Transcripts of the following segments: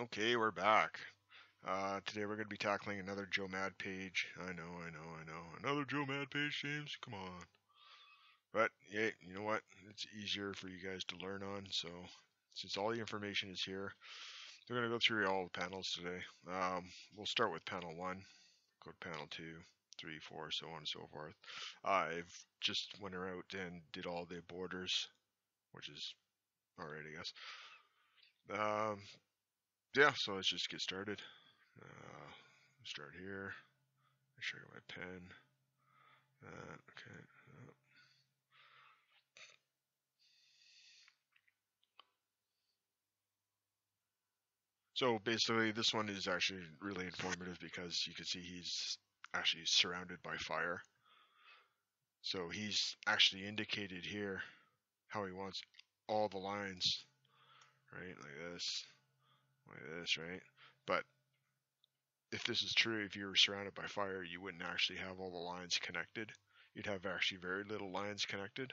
Okay, we're back. Today we're going to be tackling another joemadd page. I know. Another joemadd page, James? Come on. But, yeah, you know what? It's easier for you guys to learn on, so since all the information is here, we're going to go through all the panels today. We'll start with panel 1, go to panel 2, 3, 4, so on and so forth. I've just went out and did all the borders, which is alright, I guess. Yeah, so let's just get started. Start here. Make sure I got my pen. Okay. So basically, this one is actually really informative because you can see he's actually surrounded by fire. So he's actually indicated here how he wants all the lines, right? Like this, right? But if this is true, if you were surrounded by fire, you wouldn't actually have all the lines connected. You'd have actually very little lines connected,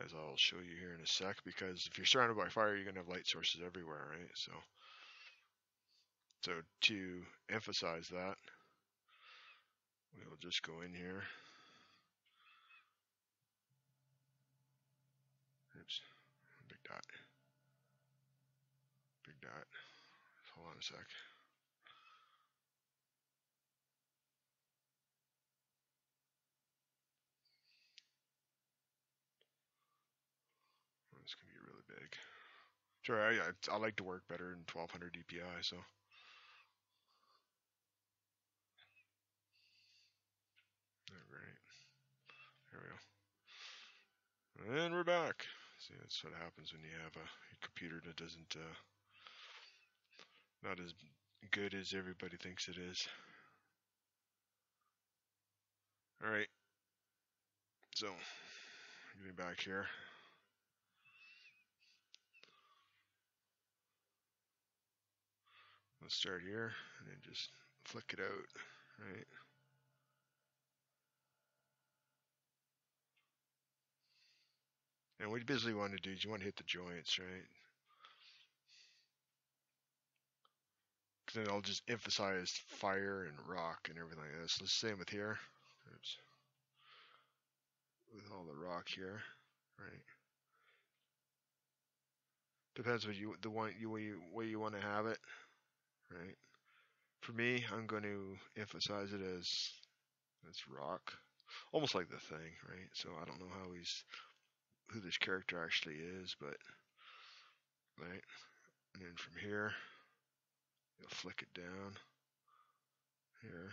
as I'll show you here in a sec, because if you're surrounded by fire, you're going to have light sources everywhere, right? So to emphasize that, we'll just go in here. Oops, big dot. Big dot. Hold on a sec. Oh, it's going to get really big. Sure, I like to work better in 1200 DPI, so. Alright, there we go. And we're back. See, that's what happens when you have a computer that doesn't, not as good as everybody thinks it is. Alright, so, getting back here. Let's start here, and then just flick it out, right? And what you basically want to do is you want to hit the joints, right? Because then I'll just emphasize fire and rock and everything like this. Let's same with here. Oops. With all the rock here, right? Depends what you the one you way you want to have it, right? For me, I'm going to emphasize it as rock, almost like the Thing, right? So I don't know who this character actually is, but right, and then from here, you'll flick it down here.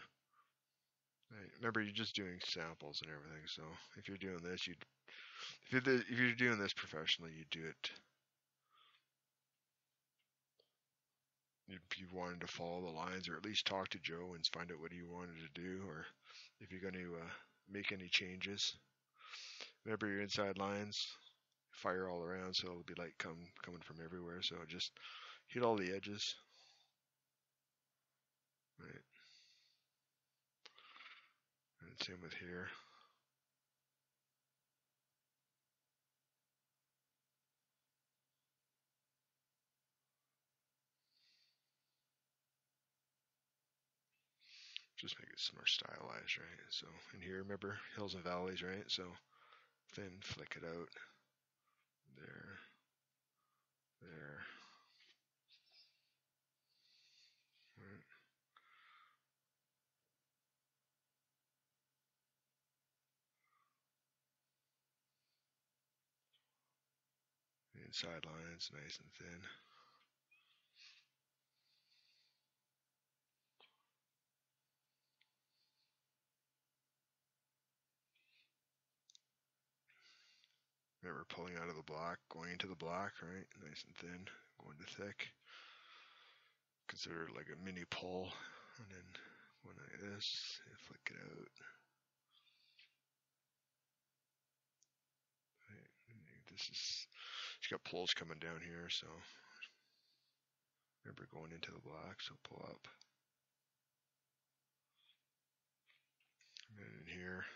Right. Remember, you're just doing samples and everything. So if you're doing this, if you're doing this professionally, you do it. If you wanted to follow the lines, or at least talk to Joe and find out what he wanted to do, or if you're going to make any changes. Remember your inside lines, fire all around, so it'll be light coming from everywhere. So just hit all the edges, right? And same with here. Just make it some more stylized, right? So in here, remember hills and valleys, right? So then flick it out. There, there. Right. The inside lines nice and thin. Remember pulling out of the black, going into the black, right? Nice and thin, going to thick. Consider it like a mini pull, and then one like this, and flick it out. Right. This is, she's got pulls coming down here, so remember going into the black, so pull up. And then in here,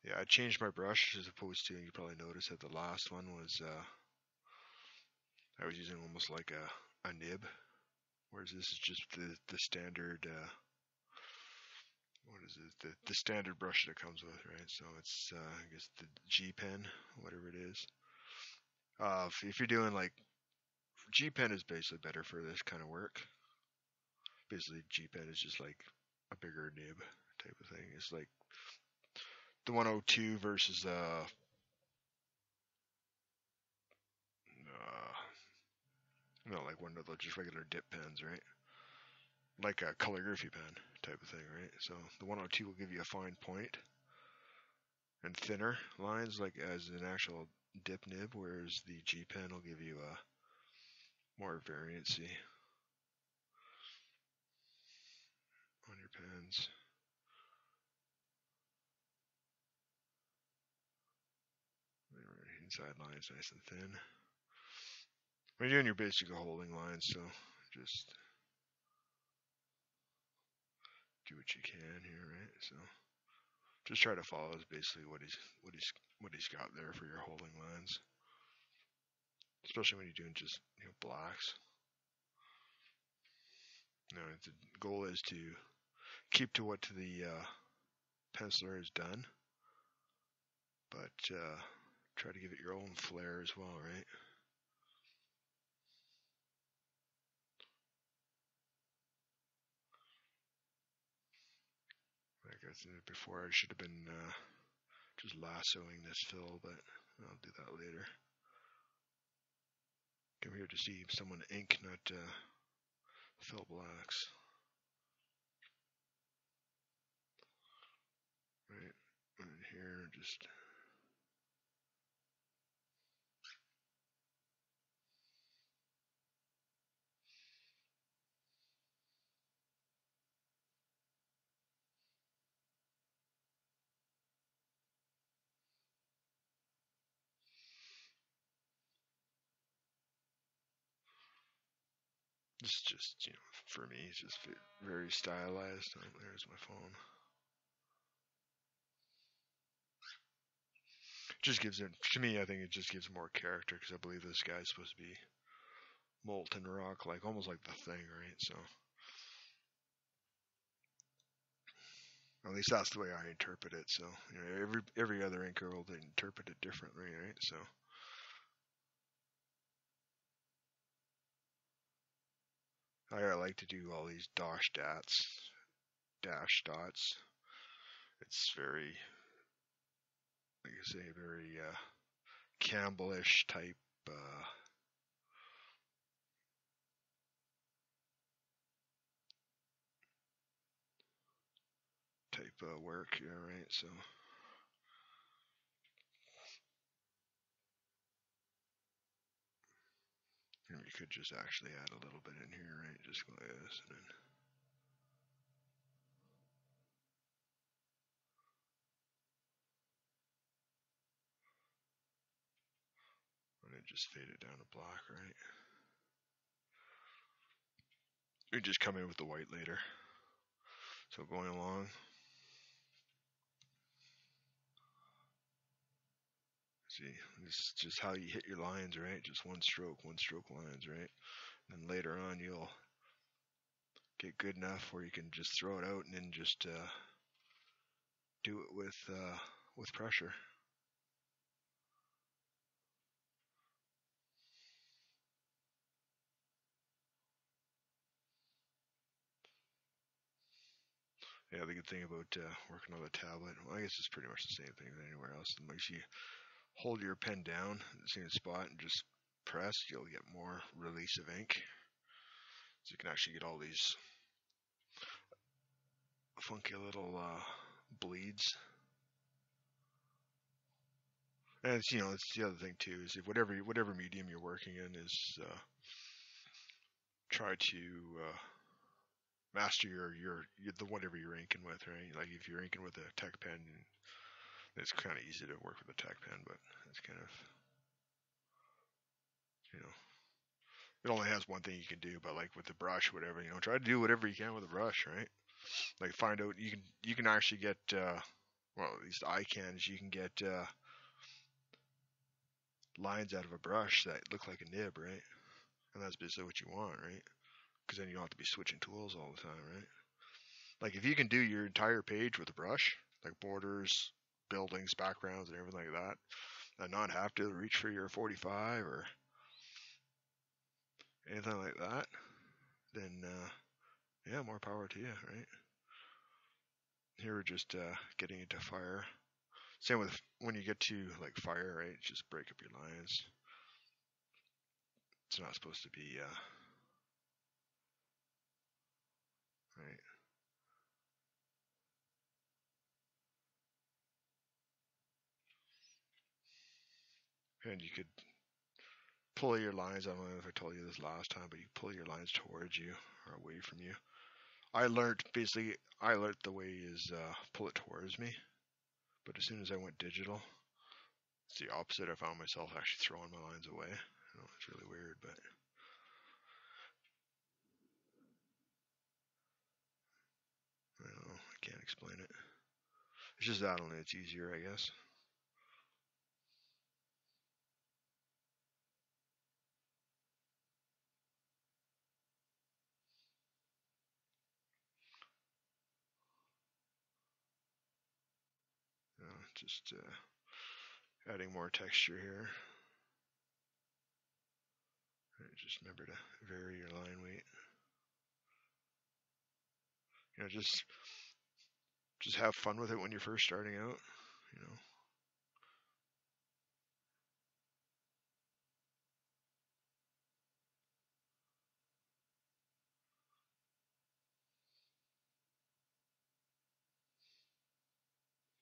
Yeah, I changed my brush as opposed to, you probably noticed that the last one was, I was using almost like a nib, whereas this is just the standard, what is it, the standard brush that it comes with, right? So it's, I guess the G pen, whatever it is. If you're doing like, G pen is basically better for this kind of work. Basically, G pen is just like a bigger nib type of thing. It's like the 102 versus like one of the just regular dip pens, right? Like a calligraphy pen type of thing, right? So the 102 will give you a fine point and thinner lines, like as an actual dip nib, whereas the G pen will give you a more variancy on your pens. Inside lines nice and thin. When you're doing your basic holding lines, so just do what you can here, right? So just try to follow is basically what he's got there for your holding lines, especially when you're doing just blacks. The goal is to keep to what the penciler has done, but try to give it your own flair as well, right? Like I said before, I should have been just lassoing this fill, but I'll do that later. Come here to see someone ink, not fill blacks. Right, and here just this is just for me, it's just very stylized. Oh, there's my phone. Just gives it to me. I think it just gives more character because I believe this guy's supposed to be molten rock, like almost like the Thing, right? So at least that's the way I interpret it. So every other inker will interpret it differently, right? So I like to do all these dash dots. It's very, like I say, very Campbellish type. Type work, yeah, right. So you could just actually add a little bit in here, right? Just like this, and then just fade it down to black, right? We just come in with the white later. So going along. See, this is just how you hit your lines, right? Just one stroke lines, right? And then later on, you'll get good enough where you can just throw it out and then just do it with pressure. Yeah, the good thing about working on the tablet, well, I guess it's pretty much the same thing as anywhere else. Unless you hold your pen down in the same spot and just press, you'll get more release of ink. So you can actually get all these funky little bleeds. And it's it's the other thing too is if whatever medium you're working in is try to master your the whatever you're inking with, right? Like if you're inking with a tech pen, it's kind of easy to work with a tech pen, but it's kind of you know it only has one thing you can do. But like with the brush, whatever try to do whatever you can with a brush, right? Like find out you can actually get well, at least I can, is you can get lines out of a brush that look like a nib, right? And that's basically what you want, right? Because then you don't have to be switching tools all the time, right? Like if you can do your entire page with a brush, like borders, buildings, backgrounds, and everything like that, and not have to reach for your 45 or anything like that, then yeah, more power to you, right? Here we're just getting into fire. Same with when you get to like fire, right? Just break up your lines. It's not supposed to be, right? And you could pull your lines. I don't know if I told you this last time, but you pull your lines towards you or away from you. I learned the way is pull it towards me. But as soon as I went digital, it's the opposite. I found myself actually throwing my lines away. I know it's really weird, but I don't know. I can't explain it. It's just that only it's easier, I guess. Just adding more texture here. Right, just remember to vary your line weight. You know, just have fun with it when you're first starting out. You know,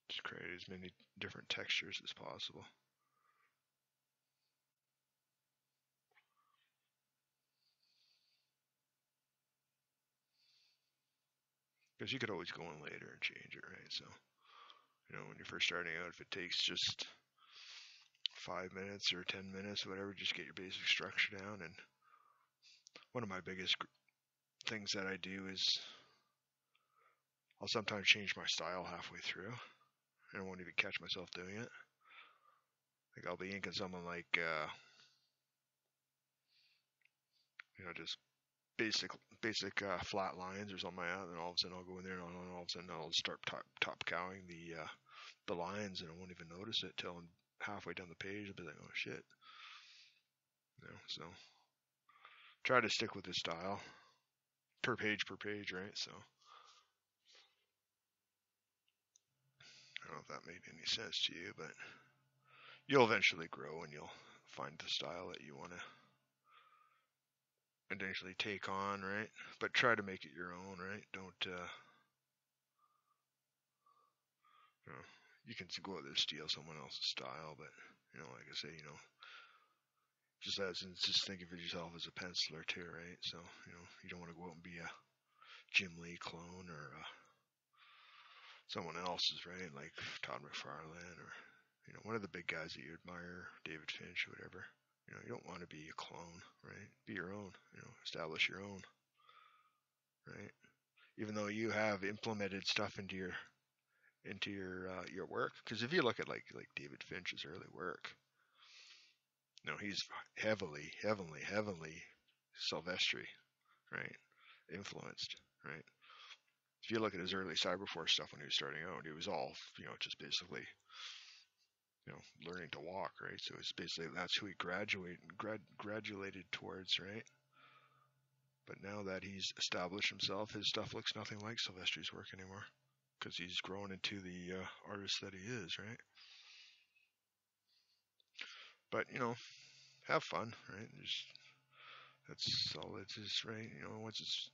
just create as many different textures as possible. Because you could always go in later and change it, right? So, you know, when you're first starting out, if it takes just 5 minutes or 10 minutes, or whatever, just get your basic structure down. And one of my biggest things that I do is I'll sometimes change my style halfway through, and I won't even catch myself doing it. Like I'll be inking someone like, you know, just basic flat lines or something like that, and then all of a sudden I'll go in there and all of a sudden I'll start top cowing the lines, and I won't even notice it till I'm halfway down the page. I'll be like, oh shit, you know. So try to stick with this style per page, right? So I don't know if that made any sense to you, but you'll eventually grow and you'll find the style that you want to eventually take on, right? But try to make it your own, right? Don't, you know, you can go out there and steal someone else's style, but, you know, like I say, you know, just think of yourself as a penciler too, right? So, you know, you don't want to go out and be a Jim Lee clone or someone else's, right? Like Todd McFarlane or, you know, one of the big guys that you admire, David Finch or whatever. You know, you don't want to be a clone, right? Be your own, you know, establish your own, right? Even though you have implemented stuff into your work, because if you look at like David Finch's early work, you know, he's heavily Silvestri, right? Influenced, right? If you look at his early Cyberforce stuff when he was starting out, it was all, you know, just basically, you know, learning to walk, right? So it's basically that's who he graduated towards, right? But now that he's established himself, his stuff looks nothing like Silvestri's work anymore because he's grown into the artist that he is, right? But you know, have fun, right? That's all it is, right? You know, once it's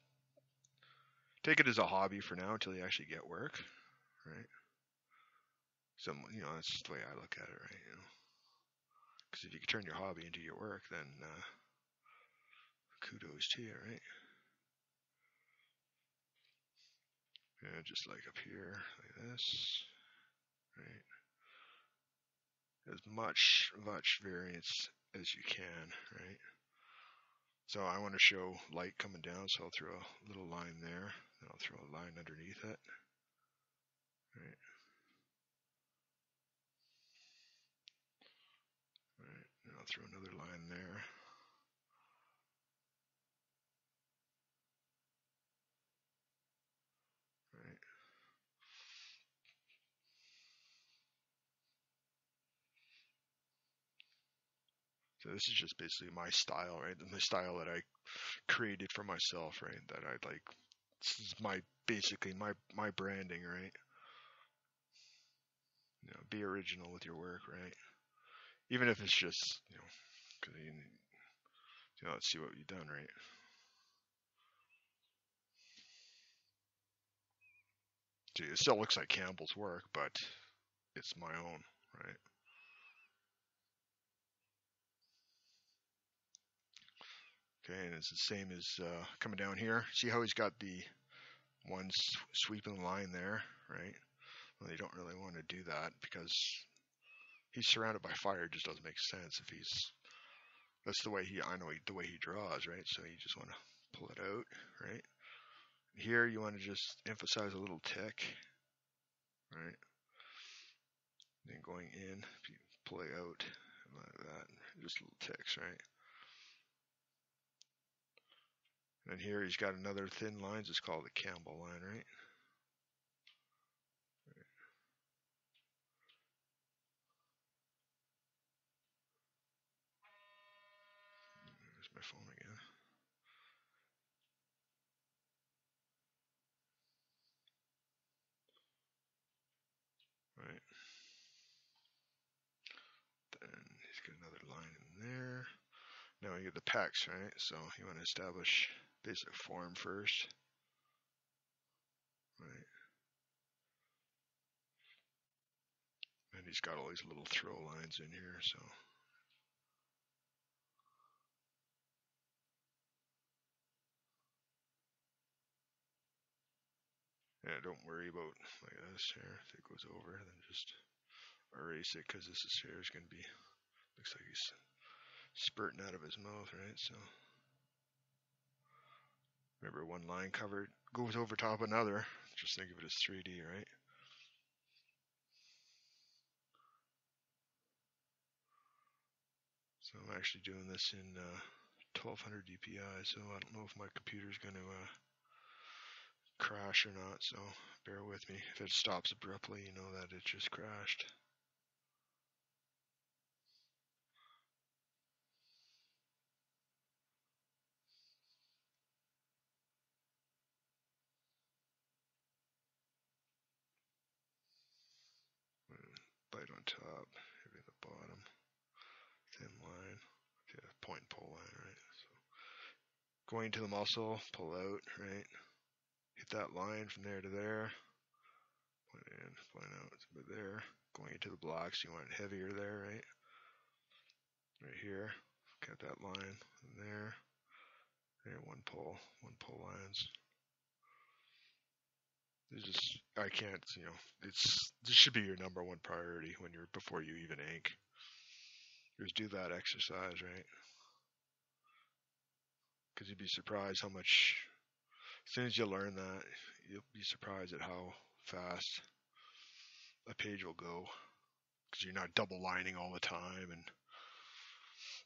take it as a hobby for now until you actually get work, right? Some, you know, that's just the way I look at it, right? You know, because if you can turn your hobby into your work, then kudos to you, right? Yeah, just like up here, like this, right? As much variance as you can, right? So I want to show light coming down, so I'll throw a little line there, then I'll throw a line underneath it, right? I'll throw another line there. Right. So this is just basically my style, right? My style that I created for myself, right? That I like. This is basically my branding, right? Be original with your work, right? Even if it's just, because let's see what you've done, right? See, it still looks like Campbell's work, but it's my own, right? Okay, and it's the same as coming down here. See how he's got the one sweeping line there, right? Well, you don't really want to do that because he's surrounded by fire. It just doesn't make sense if he's. That's the way the way he draws, right? So you just want to pull it out, right? Here you want to just emphasize a little tick, right? Then going in, pulling out like that, just little ticks, right? And here he's got another thin line, just called the Campbell line, right? There's my phone again. Right. Then he's got another line in there. Now we get the pecs, right? So you want to establish basic form first, right? And he's got all these little throw lines in here, so. Yeah, don't worry about like this here. If it goes over, then just erase it because this here is going to be, looks like he's spurting out of his mouth, right? So remember, one line covered goes over top another. Just think of it as 3D, right? So I'm actually doing this in 1200 DPI, so I don't know if my computer's going to crash or not, so bear with me. If it stops abruptly, you know that it just crashed. Bite on top, heavy at the bottom, thin line, okay, point and pull line, right? So going to the muscle, pull out, right? Hit that line from there to there, point in, point out, but there. Going into the blocks, you want it heavier there, right? Right here, got that line in there. There, one pull lines. It's just, I can't, this should be your number one priority when you're, before you even ink. Just do that exercise, right? Because you'd be surprised how much, as soon as you learn that, you'll be surprised at how fast a page will go. Because you're not double lining all the time and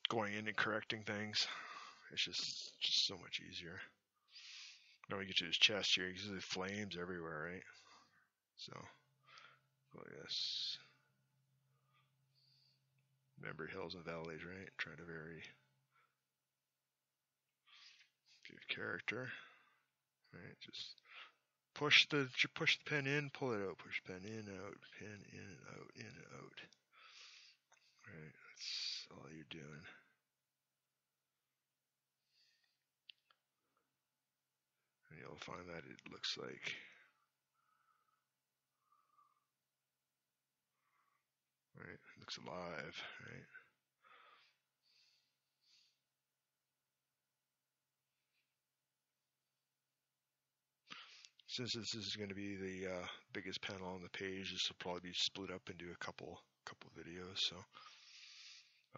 going in and correcting things. It's just so much easier. Now we get to his chest here, because the flames everywhere, right? So, go like this. Remember hills and valleys, right? Try to vary. Give character, right? Just push the pen in, pull it out, push pen in, out, pen in, out, in, out. Right, that's all you're doing. And you'll find that it looks like, right? It looks alive, right? Since this is going to be the biggest panel on the page, this will probably be split up into a couple videos. So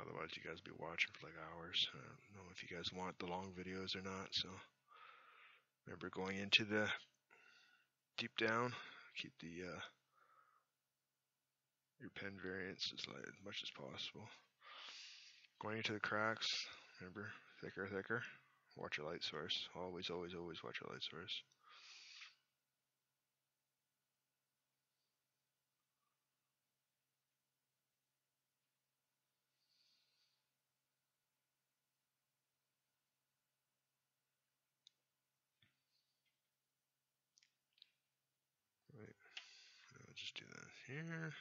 otherwise, you guys will be watching for like hours. I don't know if you guys want the long videos or not. So remember, going into the deep down, keep the your pen variants as much as possible. Going into the cracks, remember, thicker, thicker. Watch your light source. Always, always, always watch your light source. Right. I'll just do that here.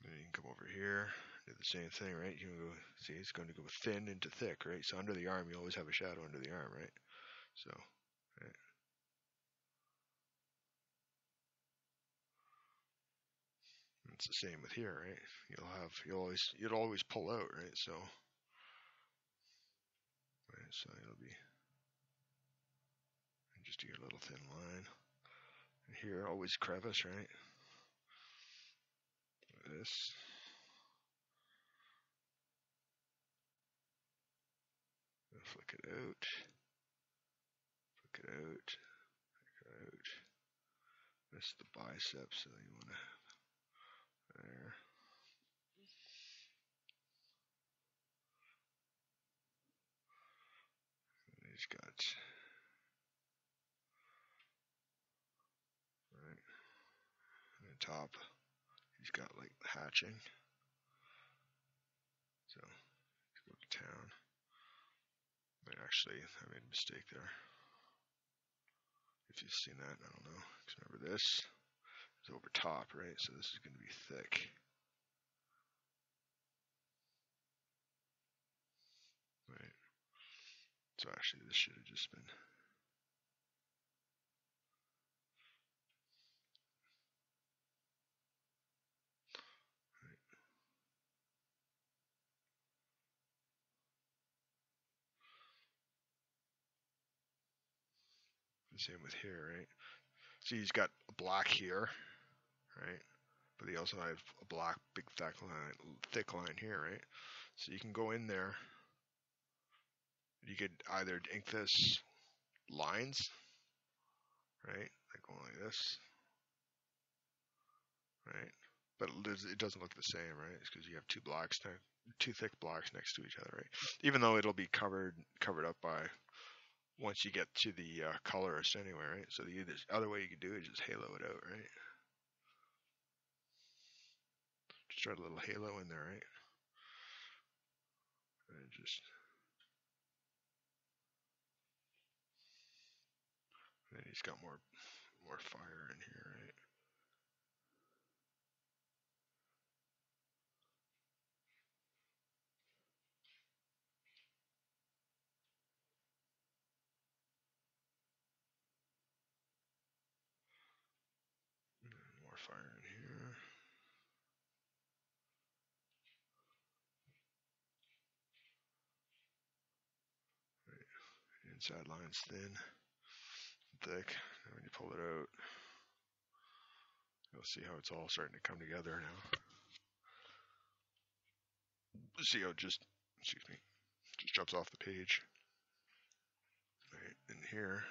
Then you can come over here, do the same thing, right? You can go, see, it's going to go thin into thick, right? So under the arm, you always have a shadow under the arm, right? So, right. It's the same with here, right? You'll always pull out, right? So, right, so it'll be just do your little thin line. And here, always crevice, right? This. Flick it out. Flick it out. Flick it out. This is the bicep, so you want to there. And he's got right. And the top, he's got like hatching. So let's go to town. But actually, I made a mistake there. If you've seen that, I don't know. Because remember, this is over top, right? So this is going to be thick. Right. So actually, this should have just been. Right. The same with here, right? See, he's got a black here, right? But he also has a black, big, thick line here, right? So you can go in there. You could either ink this lines, right? Like going like this, right? But it doesn't look the same, right? It's because you have two thick blocks next to each other, right? Even though it'll be covered up by once you get to the colorist anyway, right? So the other way you could do it is just halo it out, right? Just try a little halo in there, right? And just and then he's got more fire in here, right? More fire in here. Right. Inside line's thin, thick. And when you pull it out, you'll see how it's all starting to come together now. See how it just jumps off the page. Right in here.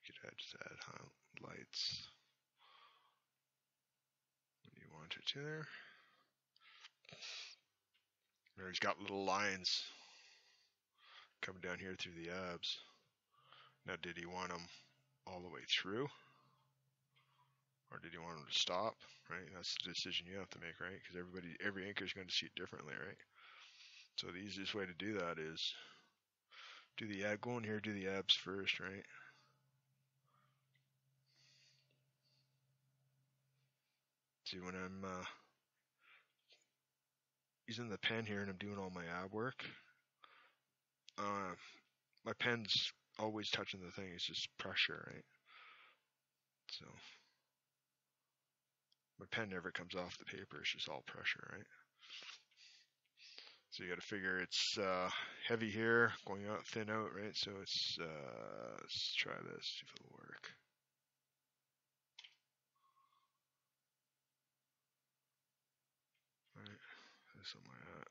You could just add highlights when you want it to there. There he's got little lines coming down here through the abs. Now, did he want them all the way through? Or did he want them to stop? Right? That's the decision you have to make, right? Because every inker is going to see it differently, right? So the easiest way to do that is go in here, do the abs first, right? See, when I'm using the pen here and I'm doing all my ab work, my pen's always touching the thing. It's just pressure, right? So My pen never comes off the paper. It's just all pressure, right? So you got to figure it's heavy here, going out, thin out, right? So it's let's try this, see if it'll work. Right, something like that.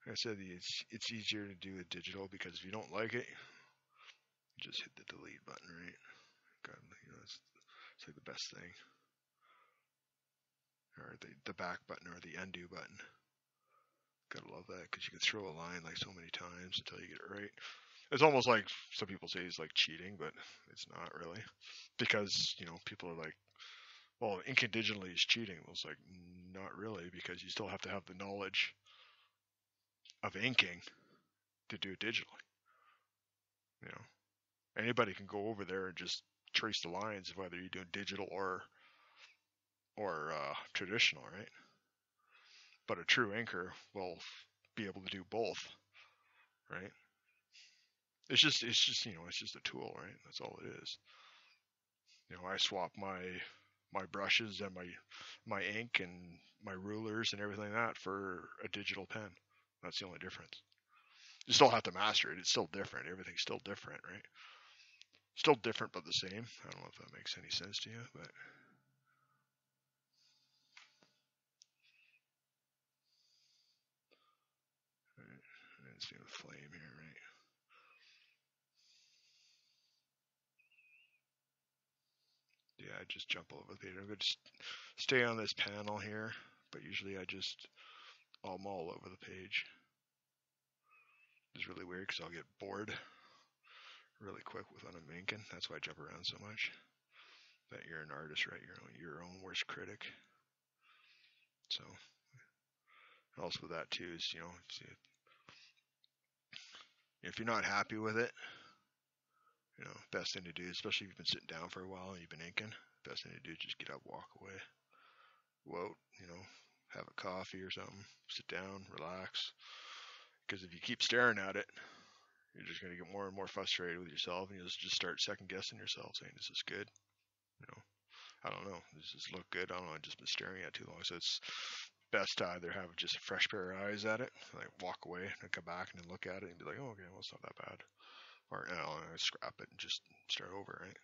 Like I said, it's easier to do a digital because if you don't like it, you just hit the delete button, right? God, it's like the best thing, or the back button or the undo button. Gotta love that because you can throw a line like so many times until you get it right. It's almost like some people say it's like cheating, but it's not really, because people are like, well, inking digitally is cheating. Well, it's like not really, because you still have to have the knowledge of inking to do it digitally. Anybody can go over there and just trace the lines of whether you're doing digital or traditional, right? But a true inker will be able to do both, right? It's just a tool, right? That's all it is. I swap my brushes and my ink and my rulers and everything like that for a digital pen. That's the only difference. You still have to master it. It's still different. Everything's still different, right? Still different but the same. I don't know if that makes any sense to you, but right. It's the flame here, right? Yeah, I just jump over the page. I'm going to stay on this panel here, but usually I'm all over the page. It's really weird because I'll get bored really quick with what I'm inking. That's why I jump around so much. But you're an artist, right? You're your own worst critic. So, also with that too is, if you're not happy with it, best thing to do, especially if you've been sitting down for a while and you've been inking, best thing to do is just get up, walk away, go out, have a coffee or something, sit down, relax. Because if you keep staring at it, you're just going to get more and more frustrated with yourself, and you'll just start second guessing yourself, saying, "Is this good? I don't know. Does this look good? I don't know. I've just been staring at it too long." So it's best to either have just a fresh pair of eyes at it, like walk away and come back and then look at it and be like, "Oh, okay, well, it's not that bad," or scrap it and just start over, right?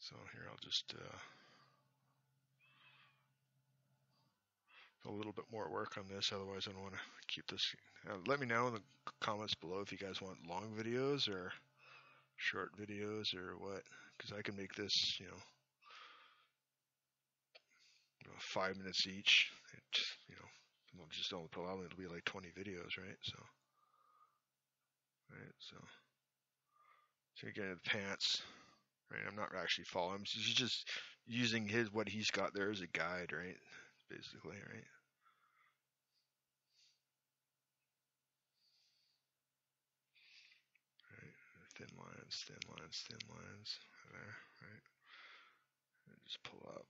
So here I'll just a little bit more work on this, otherwise I don't want to keep this. Let me know in the comments below if you guys want long videos or short videos or what, because I can make this 5 minutes each. We'll just only probably it'll be like 20 videos, right? So you get into the pants, right? I'm not actually following him. He's just using what he's got there as a guide, right? Basically, right? Thin lines, thin lines, thin lines. There, right? And just pull up.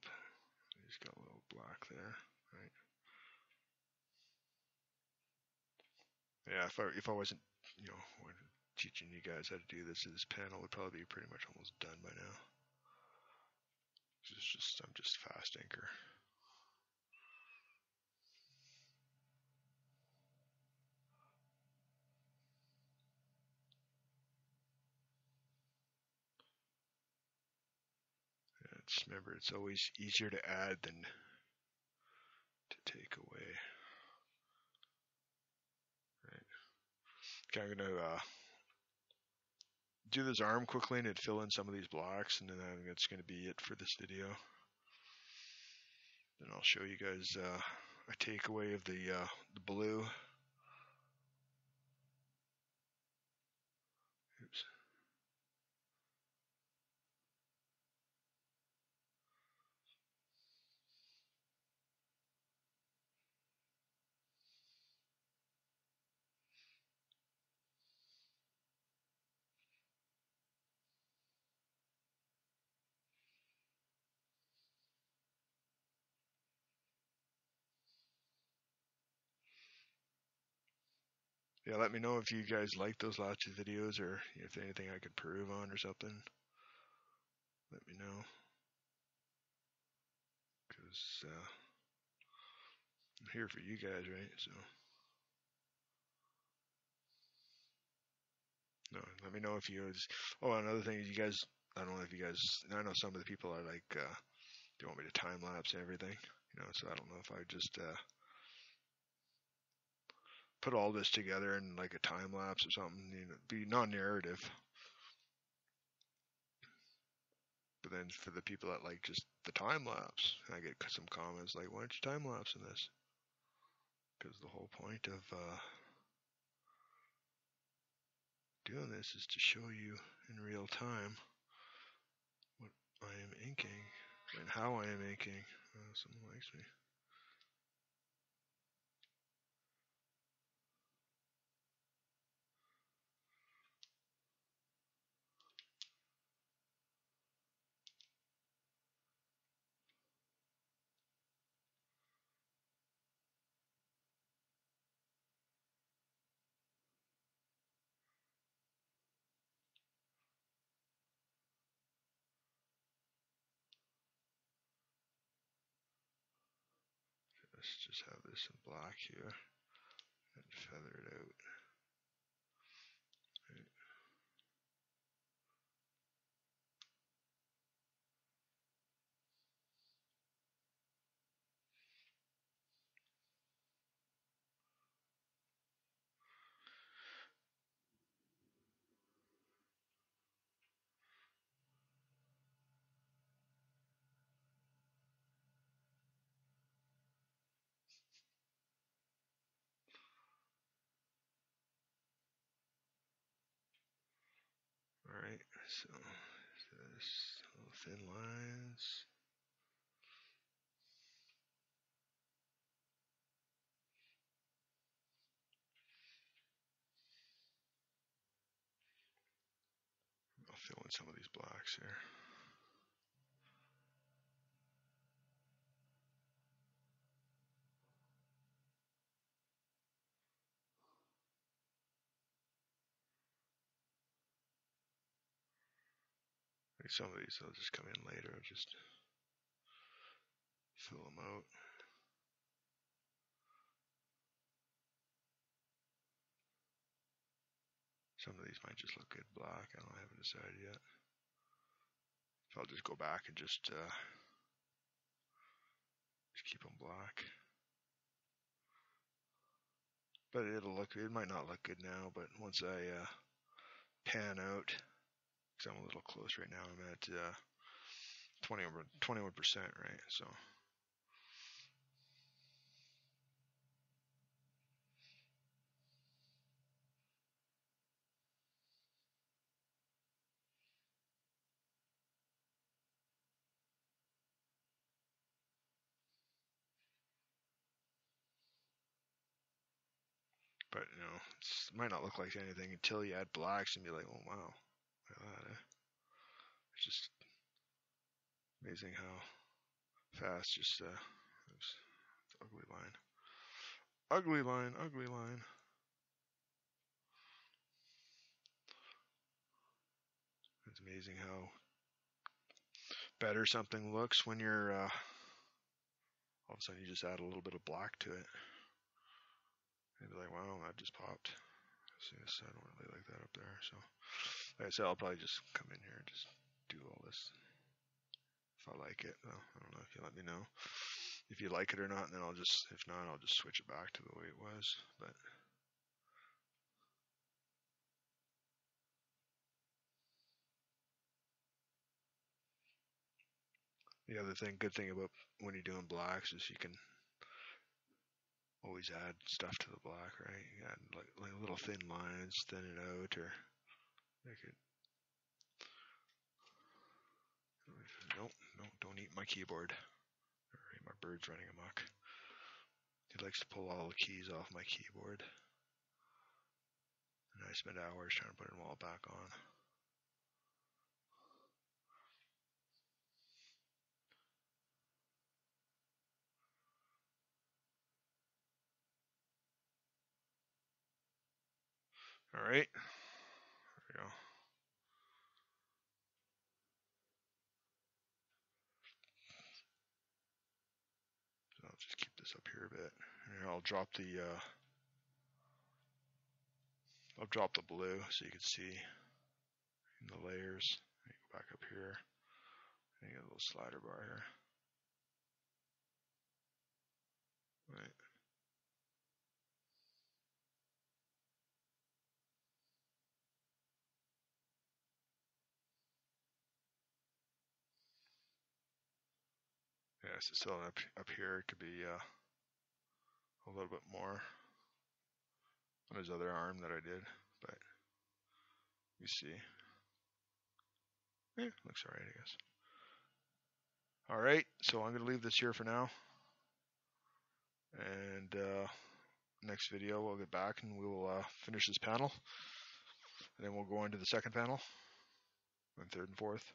He's got a little black there, right? Yeah, if I wasn't, teaching you guys how to do this panel would probably be pretty much almost done by now. I'm just fast inker. Just remember, it's always easier to add than to take away. Right. Okay, I'm gonna do this arm quickly and fill in some of these blocks, and then that's gonna be it for this video. Then I'll show you guys a takeaway of the blue. Oops. Yeah, let me know if you guys like those last two videos or if there's anything I could improve on or something. Let me know. Because I'm here for you guys, right? So, no, let me know if you guys. Oh, another thing is you guys. I don't know if you guys. I know some of the people are like, they want me to time lapse everything, So I don't know if I just put all this together in like a time lapse or something, be non-narrative. But then for the people that like just the time lapse, I get some comments like, "Why don't you time lapse in this?" Because the whole point of doing this is to show you in real time what I am inking and how I am inking. Someone likes me. Let's just have this in black here and feather it out. Right. Alright, so this little thin lines. I'll fill in some of these blacks here. Like some of these will just come in later, I'll just fill them out. Some of these might just look good black, I haven't decided yet. So I'll just go back and just keep them black. But it might not look good now, but once I pan out, because I'm a little close right now, I'm at 21%, right? So but it might not look like anything until you add blacks and be like, oh wow, look at that. It's just amazing how fast. Just oops, ugly line, ugly line, ugly line. It's amazing how better something looks when you're all of a sudden you just add a little bit of black to it. And be like, wow, that just popped. See this? I don't really like that up there. So, like I said, I'll probably just come in here and just do all this if I like it. Though I don't know if you let me know if you like it or not, and then if not, I'll just switch it back to the way it was. But the other good thing about when you're doing blacks is you can always add stuff to the black, right? You add like little thin lines, thin it out, or make it. Nope, don't eat my keyboard. Right, my bird's running amok. He likes to pull all the keys off my keyboard, and I spend hours trying to put them all back on. All right. There we go. So I'll just keep this up here a bit. And I'll drop the blue so you can see in the layers. Go back up here. And get a little slider bar here. Right. Yeah, so still up here it could be a little bit more on his other arm that I did, but you see. Yeah, looks alright, I guess. Alright, so I'm going to leave this here for now. And next video we'll get back and we will finish this panel. And then we'll go into the second panel. And third and fourth.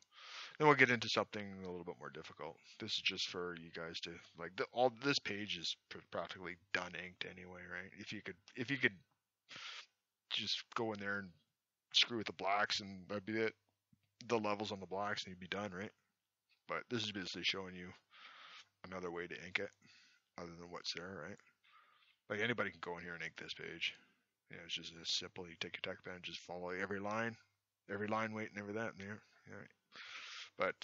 Then we'll get into something a little bit more difficult. This is just for you guys to like. All this page is practically done inked anyway, right? If you could just go in there and screw with the blacks and that'd be it. The levels on the blacks and you'd be done, right? But this is basically showing you another way to ink it, other than what's there, right? Like anybody can go in here and ink this page. You know, it's just as simple. You take your tech pen, just follow every line weight and every that in there. Right? But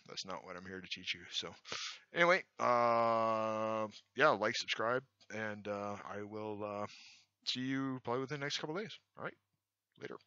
that's not what I'm here to teach you. So anyway, yeah, like, subscribe, and I will see you probably within the next couple of days. All right, later.